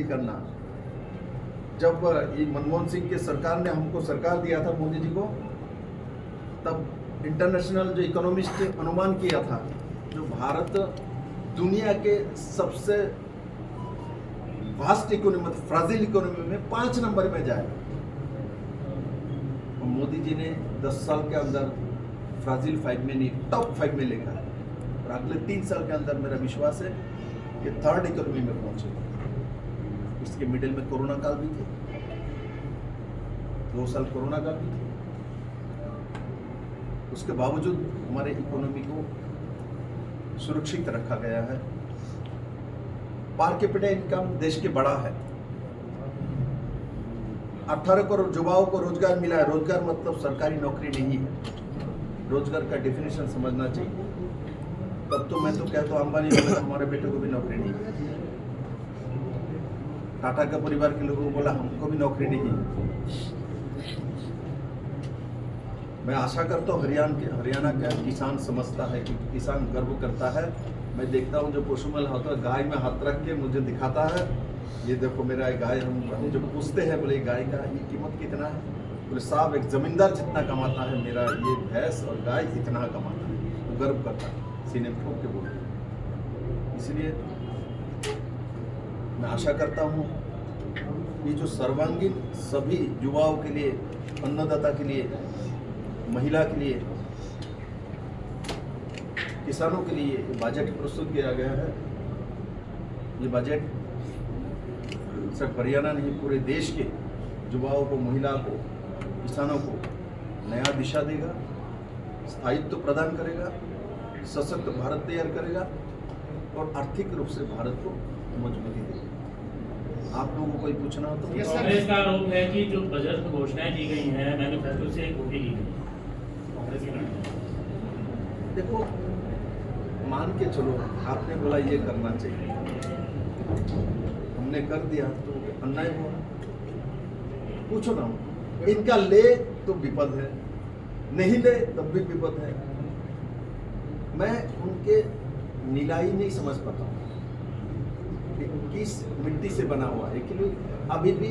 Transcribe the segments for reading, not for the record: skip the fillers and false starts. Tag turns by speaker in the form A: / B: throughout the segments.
A: राजनीति करना। जब ये मनमोहन सिंह के सरकार ने हमको सरकार दिया था मोदी जी को, तब इंटरनेशनल जो इकोनॉमिस्ट ने अनुमान किया था जो भारत दुनिया के सबसे वास्ट इकोनॉमी, फ्राजिल इकोनॉमी में 5 नंबर में जाएगा। और मोदी जी ने 10 साल के अंदर फ्राजिल 5 में नहीं, टॉप 5 में लेकर, और अगले 3 साल के अंदर मेरा विश्वास है कि 3rd इकोनॉमी में पहुंचेगा। इसके मिडिल में कोरोना काल भी थे, 2 साल कोरोना काल भी थे, उसके बावजूद हमारे इकोनॉमी को सुरक्षित रखा गया है। पर कैपिटा इनकम देश के बड़ा है। 18 करोड़ युवाओं को रोजगार मिला है। रोजगार मतलब सरकारी नौकरी नहीं है, रोजगार का डेफिनेशन समझना चाहिए। तब तो मैं तो कहता हूँ अंबानी बोला हमारे बेटे को भी नौकरी नहीं है, टाटा का परिवार के लोगों को बोला हमको भी नौकरी नहीं है। मैं आशा करता हूँ हरियाणा का किसान समझता है कि किसान गर्व करता है। मैं देखता हूँ जो पशुमेल होता है, गाय में हाथ रख के मुझे दिखाता है, ये देखो मेरा गाय। हम जब पूछते हैं बोले गाय का ये कीमत कितना है, बोले साहब एक जमींदार जितना कमाता है मेरा ये भैंस और गाय इतना कमाता है। वो गर्व करता है, सीने ठोक के बोलते। इसलिए मैं आशा करता हूँ ये जो सर्वांगीण सभी युवाओं के लिए, अन्नदाता के लिए, महिला के लिए, किसानों के लिए बजट प्रस्तुत किया गया है। ये बजट सिर्फ हरियाणा नहीं पूरे देश के युवाओं को, महिला को, किसानों को नया दिशा देगा, स्थायित्व प्रदान करेगा, सशक्त भारत तैयार करेगा और आर्थिक रूप से भारत को मजबूती देगा। आप लोगों को कोई पूछना हो तो।
B: कांग्रेस का आरोप है कि जो बजट में घोषणाएं की गई हैं मैनिफेस्टो से कॉपी की गई। कांग्रेस की
A: देखो, मान के चलो आपने बोला ये करना चाहिए, हमने कर दिया तो अन्याय हुआ। पूछो ना, इनका ले तो विपद है, नहीं ले तब भी विपद है। मैं उनके नीलाई नहीं समझ पाता हूँ किस मिट्टी से बना हुआ है। कि अभी भी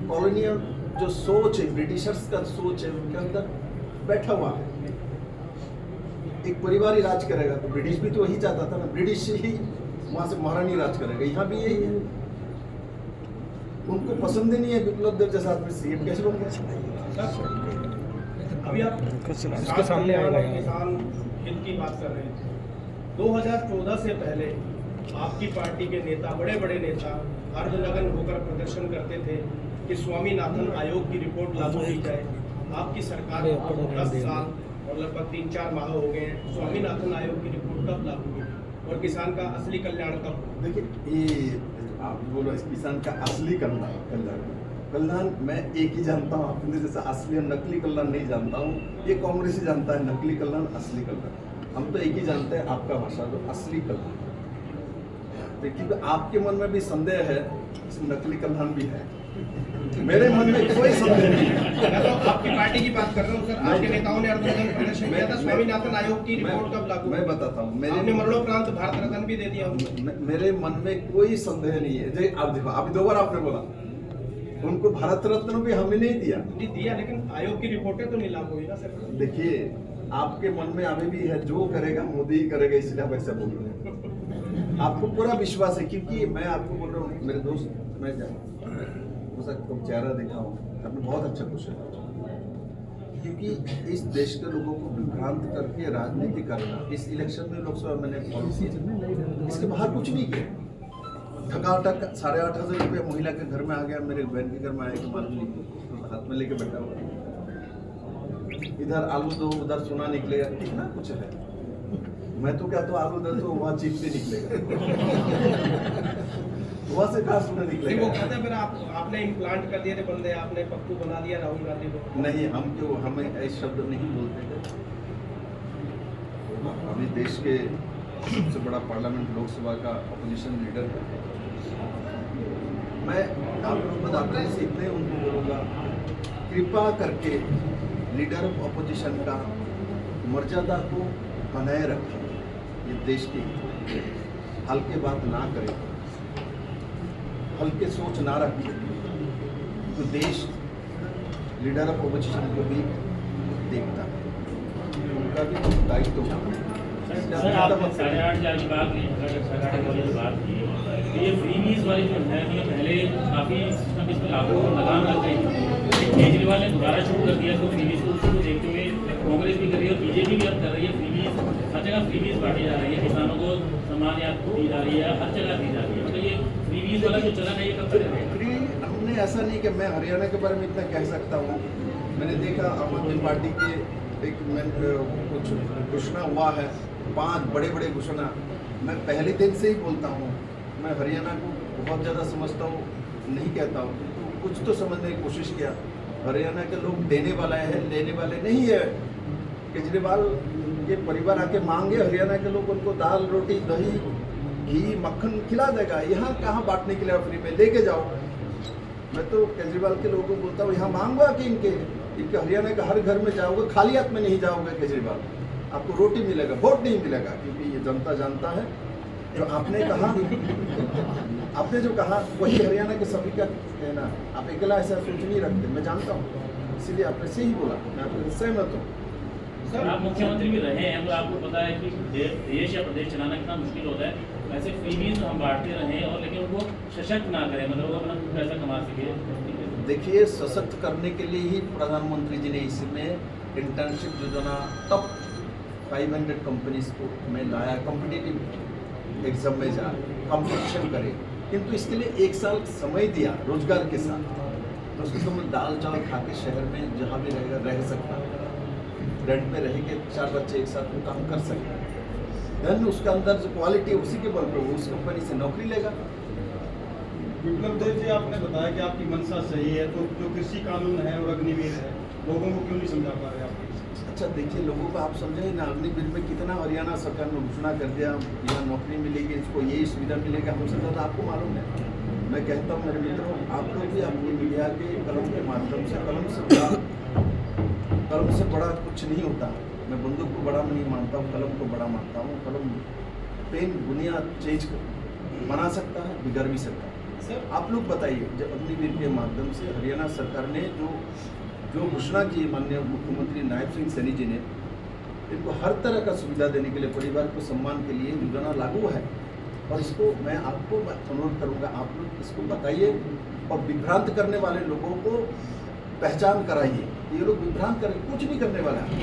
A: कॉलोनियल जो सोच है, ब्रिटिशर्स का सोच है उनके अंदर बैठा हुआ है। एक परिवार ही राज करेगा, तो ब्रिटिश भी तो वही चाहता था ना, ब्रिटिश ही वहां से महारानी राज करेगा। यहाँ भी यही है, उनको पसंद ही नहीं है विप्लव देव जैसा आदमी सीएम कैसे बन गया।
C: अभी आप
D: उसके सामने आएगा
C: किसान हित की बात कर रहे थे। 2014 से पहले आपकी पार्टी के नेता, बड़े बड़े नेता अर्धनग्न होकर प्रदर्शन करते थे कि स्वामीनाथन आयोग की रिपोर्ट लागू की जाए। आपकी सरकार 10 साल और लगभग 3-4 माह हो गए हैं। स्वामीनाथन आयोग की रिपोर्ट कब लागू होगी और किसान का असली कल्याण कब?
A: देखिए, ये आप बोलो इस किसान का असली कल्याण मैं एक ही जानता हूँ, अपने जैसा असली और नकली कल्याण नहीं जानता हूँ। ये कांग्रेस ही जानता है नकली कल्याण, असली कल्याण। हम तो एक ही जानते हैं, आपका भाषा तो असली कल्याण। क्योंकि आपके मन में भी संदेह है, नकली कल्याण भी है, मेरे मन में कोई संदेह नहीं है।
C: मैं तो आपकी पार्टी की बात कर रहा हूँ सर। आपके नेताओं ने अर्धनग्न प्रदर्शन किया था। स्वामीनाथन आयोग की रिपोर्ट कब लागू?
A: मैं बताता हूँ,
C: आपने मरणोपरांत भारत रत्न भी दे दिया।
A: मेरे मन में कोई संदेह नहीं है। आप देखो, अभी 2 बार आपने बोला उनको भारत रत्न भी हमने नहीं दिया,
C: लेकिन आयोग की रिपोर्टें तो नहीं लागू हुई ना सर।
A: देखिए, आपके मन में अभी भी है जो करेगा मोदी ही करेगा, इसलिए आप ऐसा बोल रहे हैं। आपको पूरा विश्वास है, क्योंकि मैं आपको बोल रहा हूँ मेरे दोस्त, मैं हो सकता चेहरा देखा हूँ, आपने बहुत अच्छा क्वेश्चन। क्योंकि इस देश के लोगों को विभ्रांत करके राजनीति करना, इस इलेक्शन में लोकसभा मैंने पॉलिसी इसके बाहर कुछ नहीं किया। ठकाठक 8,500 रुपये महिला के घर में आ गया, मेरे बहन के घर में आया कि मान लीजिए हाथ में लेके बैठा हुआ, इधर आलू दो उधर सोना निकलेगा, कितना कुछ है। मैं तो क्या तो आलू दे तो वहाँ चिप से निकलेगा, वहाँ से कहाँ सोना निकलेगा।
C: वो कहते हैं फिर आपने इम्प्लांट कर दिए थे बंदे, आपने पप्पू बना दिया राहुल गांधी को।
A: नहीं, हम क्यों, हमें ऐसे शब्द नहीं बोलते थे। अभी देश के सबसे बड़ा पार्लियामेंट लोकसभा का अपोजिशन लीडर है। मैं आप लोग बताते से इतने उनको बोलूँगा, कृपा करके लीडर ऑफ अपोजिशन का मर्यादा को बनाए रखें। ये देश की हल्के बात ना करें। हल्के सोच ना रखें तो देश लीडर ऑफ अपोजिशन को भी देखता है, उनका भी दायित्व होता है।
B: सर आपने 8.5 की बात की, 8.5 की बात की, तो ये फ्रीबीज वाली जो है ये पहले काफ़ी सिस्टम इस पर लागू और लगाम लग गई थी। केजरीवाल ने दोबारा शुरू कर दिया इसको, फ्रीबीज को उसको देखते हुए कांग्रेस भी कर रही है और बीजेपी भी अब कर रही है। फ्रीबीज हर जगह फ्रीबीज बांटी जा रही है, किसानों को सम्मान याद दी जा रही है, हर जगह दी जा रही है। मतलब ये फ्रीबीज वाला जो चलन है ये कब तक रहेगा?
A: फ्री हमने ऐसा नहीं कि मैं हरियाणा के बारे में इतना कह सकता हूँ। मैंने देखा आम आदमी पार्टी के एक कुछ घोषणा हुआ है, 5 बड़े बड़े घोषणा। मैं पहले दिन से ही बोलता हूँ, मैं हरियाणा को बहुत ज़्यादा समझता हूँ नहीं कहता हूँ, तो कुछ तो समझने की कोशिश किया। हरियाणा के लोग देने वाला है, लेने वाले नहीं है। केजरीवाल के परिवार आके मांगे, हरियाणा के लोग उनको दाल रोटी दही घी मक्खन खिला देगा। यहाँ कहाँ बांटने के लिए फ्री में लेके जाओ। मैं तो केजरीवाल के लोगों को बोलता हूँ, यहाँ मांगवा कि इनके हरियाणा के हर घर में जाओगे, खाली हाथ में नहीं जाओगे केजरीवाल, आपको रोटी मिलेगा, वोट नहीं मिलेगा। क्योंकि ये जनता जानता है जो आपने कहा आपने जो कहा वही हरियाणा के सभी का कहना है। आप अकेला ऐसा सोच नहीं रखते, मैं जानता हूँ, इसीलिए आपने से ही बोला, मैं आपके सहमत हूँ।
B: सर आप मुख्यमंत्री भी रहे हैं तो आपको पता है कि देश या प्रदेश चलाना कितना मुश्किल होता है। वैसे फ्रीबीज हम बांटते रहें और लेकिन उनको सशक्त ना करें, मतलब वो अपना पैसा कमा सके।
A: देखिए, सशक्त करने के लिए ही प्रधानमंत्री जी ने इसमें इंटर्नशिप योजना टॉप 500 कंपनीज को में लाया, कॉम्पिटिटिव एग्जाम में जा कंपटीशन करे, किंतु इसके लिए 1 साल समय दिया रोजगार के साथ। तो उसको तो मैं दाल चावल खा के शहर में जहाँ भी रहेगा रह सकता है, रेंट में रह के 4 बच्चे एक साथ वो काम कर सकते हैं। देन उसका अंदर जो क्वालिटी है उसी के बल पर वो उस कंपनी से नौकरी लेगा।
D: विप्लव देव जी, आपने बताया कि आपकी मंशा सही है, तो जो कृषि कानून है और अग्निवीर है, लोगों को क्यों नहीं समझा पा रहे आप?
A: अच्छा देखिए, लोगों को आप समझे ना, अग्निवीर में कितना हरियाणा सरकार ने घोषणा कर दिया, यहाँ नौकरी मिलेगी, इसको ये सुविधा मिलेगा, हमसे ज़्यादा आपको मालूम है। मैं कहता हूँ मेरे मित्रों, आप लोग भी अपनी मीडिया के कलम के माध्यम से कलम से बड़ा कुछ नहीं होता। मैं बंदूक को बड़ा नहीं मानता हूँ, कलम को बड़ा मानता हूँ। कलम पेन दुनिया चेंज बना सकता है, बिगड़ भी सकता है।
C: सर
A: आप लोग बताइए, जब अग्निवीर के माध्यम से हरियाणा सरकार ने जो घोषणा की, माननीय मुख्यमंत्री नायब सिंह सैनी जी ने, इनको हर तरह का सुविधा देने के लिए, परिवार को सम्मान के लिए योजना लागू है। और इसको मैं आपको अनुरोध करूंगा, आप लोग इसको बताइए और विभ्रांत करने वाले लोगों को पहचान कराइए। ये लोग विभ्रांत कर कुछ नहीं करने वाला है।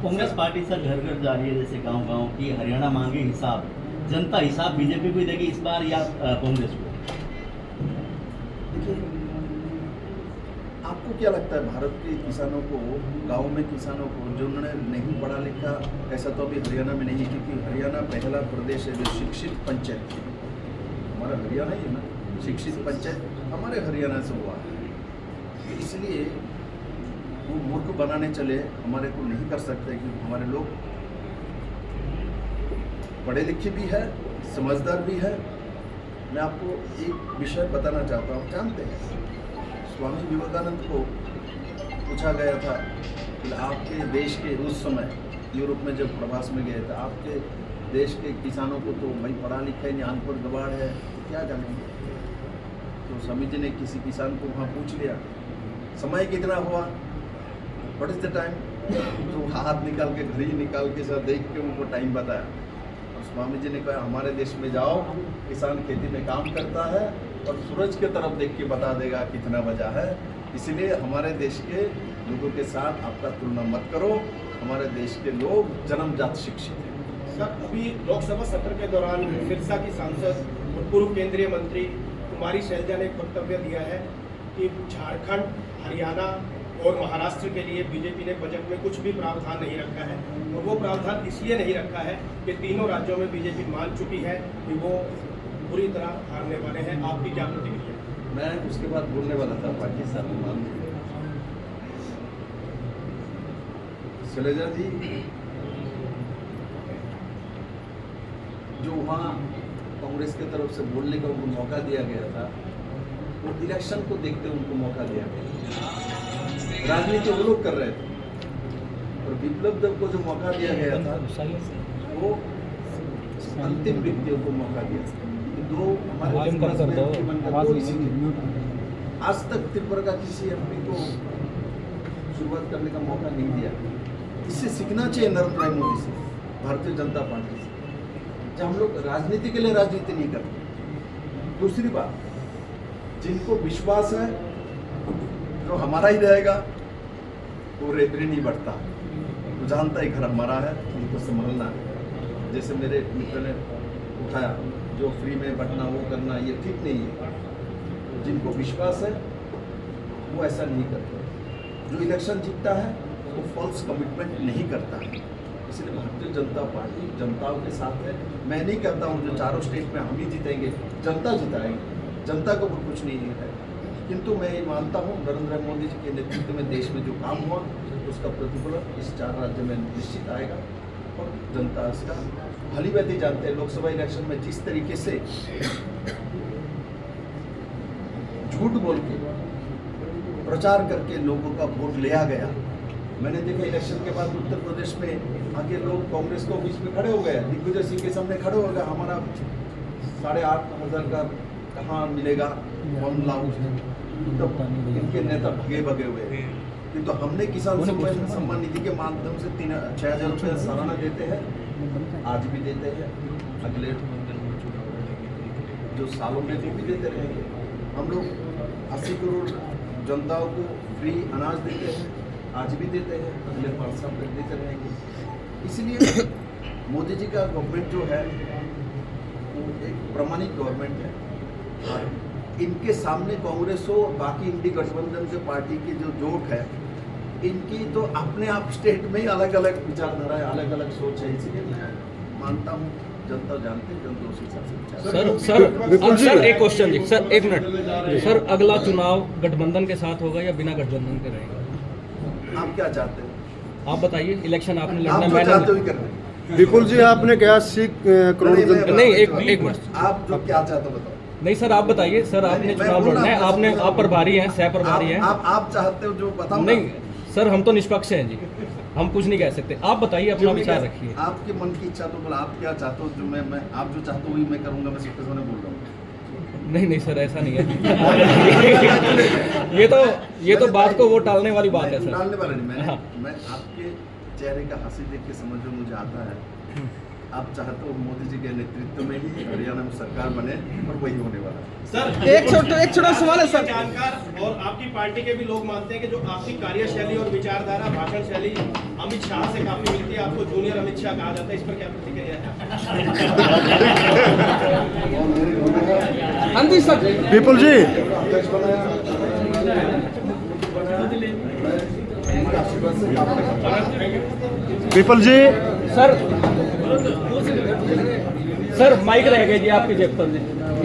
E: कांग्रेस पार्टी सर घर घर जा रही है, जैसे गांव-गांव की हरियाणा मांगे हिसाब, जनता हिसाब बीजेपी को देगी इस बार या कांग्रेस को?
A: देखिए, आपको क्या लगता है भारत के किसानों को, गांव में किसानों को जो उन्होंने नहीं पढ़ा लिखा, ऐसा तो अभी हरियाणा में नहीं है, क्योंकि हरियाणा पहला प्रदेश है जो शिक्षित पंचायत, हमारा हरियाणा ही है ना, शिक्षित पंचायत हमारे हरियाणा से हुआ है। इसलिए वो मूर्ख बनाने चले हमारे को नहीं कर सकते, क्योंकि हमारे लोग पढ़े लिखे भी है, समझदार भी है। मैं आपको एक विषय बताना चाहता हूँ, जानते हैं स्वामी विवेकानंद को पूछा गया था कि आपके देश के उस समय यूरोप में जब प्रवास में गए थे, आपके देश के किसानों को तो भाई पढ़ा लिखा ही नहीं, अनपढ़ गवार है, क्या जानेंगे। तो स्वामी जी ने किसी किसान को वहाँ पूछ लिया, समय कितना हुआ, व्हाट इज द टाइम, तो हाथ निकाल के घड़ी निकाल के सब देख के उनको टाइम बताया। और स्वामी जी ने कहा, हमारे देश में जाओ, किसान खेती में काम करता है और सूरज की तरफ देख के बता देगा कितना बजा है। इसलिए हमारे देश के लोगों के साथ आपका तुलना मत करो, हमारे देश के लोग जन्मजात शिक्षित हैं।
C: सर अभी लोकसभा सत्र के दौरान सिरसा की सांसद और पूर्व केंद्रीय मंत्री कुमारी शैलजा ने एक वक्तव्य दिया है कि झारखंड, हरियाणा और महाराष्ट्र के लिए बीजेपी ने बजट में कुछ भी प्रावधान नहीं रखा है, और वो प्रावधान इसलिए नहीं रखा है कि तीनों राज्यों में बीजेपी मान चुकी है कि वो पूरी तरह हारने वाले हैं। आपकी क्या प्रतिक्रिया?
A: मैं उसके बाद बोलने वाला था पार्टी साहब, शैलजा जी जो वहाँ कांग्रेस की तरफ से बोलने का उनको मौका दिया गया था, वो इलेक्शन को देखते उनको मौका दिया गया। राजनीति वो लोग कर रहे थे, और विप्लव देव को जो मौका दिया गया था वो अंतिम व्यक्तियों को मौका दिया था। दो हमारे आसपास में MP बनकर 2 ही सीटें। आज तक त्रिपुरा का किसी MP को शुरुआत करने का मौका नहीं दिया। इससे सीखना चाहिए नरेंद्र भाई मोदी से, भारतीय जनता पार्टी से, जब हम लोग राजनीति के लिए राजनीति नहीं करते। दूसरी बात, जिनको विश्वास है जो हमारा ही रहेगा वो रेतरी नहीं बढ़ता, वो जानता ही घर हमारा है, उनको संभालना है। जैसे मेरे मित्र ने उठाया जो फ्री में बंटना वो करना, ये ठीक नहीं है। जिनको विश्वास है वो ऐसा नहीं करते। जो इलेक्शन जीतता है वो फॉल्स कमिटमेंट नहीं करता है। इसलिए भारतीय जनता पार्टी जनताओं के साथ है। मैं नहीं कहता हूँ जो चारों स्टेट में हम ही जीतेंगे, जनता जिताएंगे, जनता को कुछ नहीं है। किंतु मैं ये मानता हूँ नरेंद्र मोदी जी के नेतृत्व में देश में जो काम हुआ उसका प्रतिफल इस 4 राज्य में निश्चित आएगा और जनता इसका भली भांति जानते हैं। लोकसभा इलेक्शन में जिस तरीके से झूठ बोल के प्रचार करके लोगों का वोट लिया गया, मैंने देखा इलेक्शन के बाद उत्तर प्रदेश में आगे लोग कांग्रेस को बीच में खड़े हो गए, दिग्विजय सिंह के सामने खड़े हो गए, हमारा 8,500 का कहाँ मिलेगा, कौन लाऊ। तो इनके नेता भगे हुए। किंतु हमने किसान सम्मान निधि के माध्यम से 6,000 रुपये सालाना देते हैं, आज भी देते हैं, अगले जो सालों में वो भी देते रहेंगे। हम लोग 80 करोड़ जनताओं को फ्री अनाज देते हैं, आज भी देते हैं, अगले 5 साल तक देते रहेंगे। इसलिए मोदी जी का गवर्नमेंट जो है वो एक प्रमाणित गवर्नमेंट है। और इनके सामने कांग्रेस हो बाकी इंडी गठबंधन के पार्टी की जो जोट है, इनकी तो अपने आप स्टेट में ही अलग अलग विचारधारा है, अलग अलग सोच है। इसलिए मैं मानता हूँ जनता जानते हैं, जनता उस हिसाब से विचार।
F: सर एक क्वेश्चन जी, सर 1 मिनट सर, अगला चुनाव गठबंधन के साथ होगा या बिना गठबंधन के रहेगा?
A: आप क्या चाहते हैं?
F: आप बताइए, इलेक्शन आपने
A: आप
F: लड़ना,
A: जो
F: मैंने
A: चाहते हो ही करना।
G: विपुल जी आपने कहा 80 करोड़
A: नहीं,
G: जनता,
F: नहीं, एक मिनट।
A: आप जो क्या चाहते हो बताओ।
F: नहीं सर, आप बताइए सर, आपने
A: मैं
F: चुनाव
A: बोल
F: लड़ना है,
A: रहा हूं,
F: आप प्रभारी हैं, सह प्रभारी हैं।
A: आप चाहते हो जो बताओ।
F: नहीं सर, हम तो निष्पक्ष हैं जी, हम कुछ नहीं कह सकते। आप बताइए, अपना विचार रखिए।
A: आपके मन की इच्छा तो बोला, आप क्या चाहते हो जो मैं आप जो चाहते हो वही मैं करूंगा। मैं सबके सामने बोल रहा हूँ।
F: नहीं सर, ऐसा नहीं है। ये तो बात को वो टालने वाली बात है सर।
A: डालने वाला नहीं,
F: हाँ।
A: मैं आपके चेहरे का हंसी देख के समझ में मुझे आता है आप चाहते हो मोदी जी के नेतृत्व में ही हरियाणा में सरकार बने और वही होने वाला है।
C: सर एक छोटा सवाल है सर। जानकार और आपकी पार्टी के भी लोग मानते हैं कि जो आपकी कार्यशैली और विचारधारा, भाषण शैली अमित शाह से काफी मिलती है, आपको जूनियर अमित शाह कहा जाता है, इस पर क्या प्रतिक्रिया है?
F: हाँ जी सर।
G: विपुल जी
A: अध्यक्ष बनाया, इनका आशीर्वाद से काम करता।
G: विपुल जी
F: सर माइक रह गए जी आपकी जेब पर।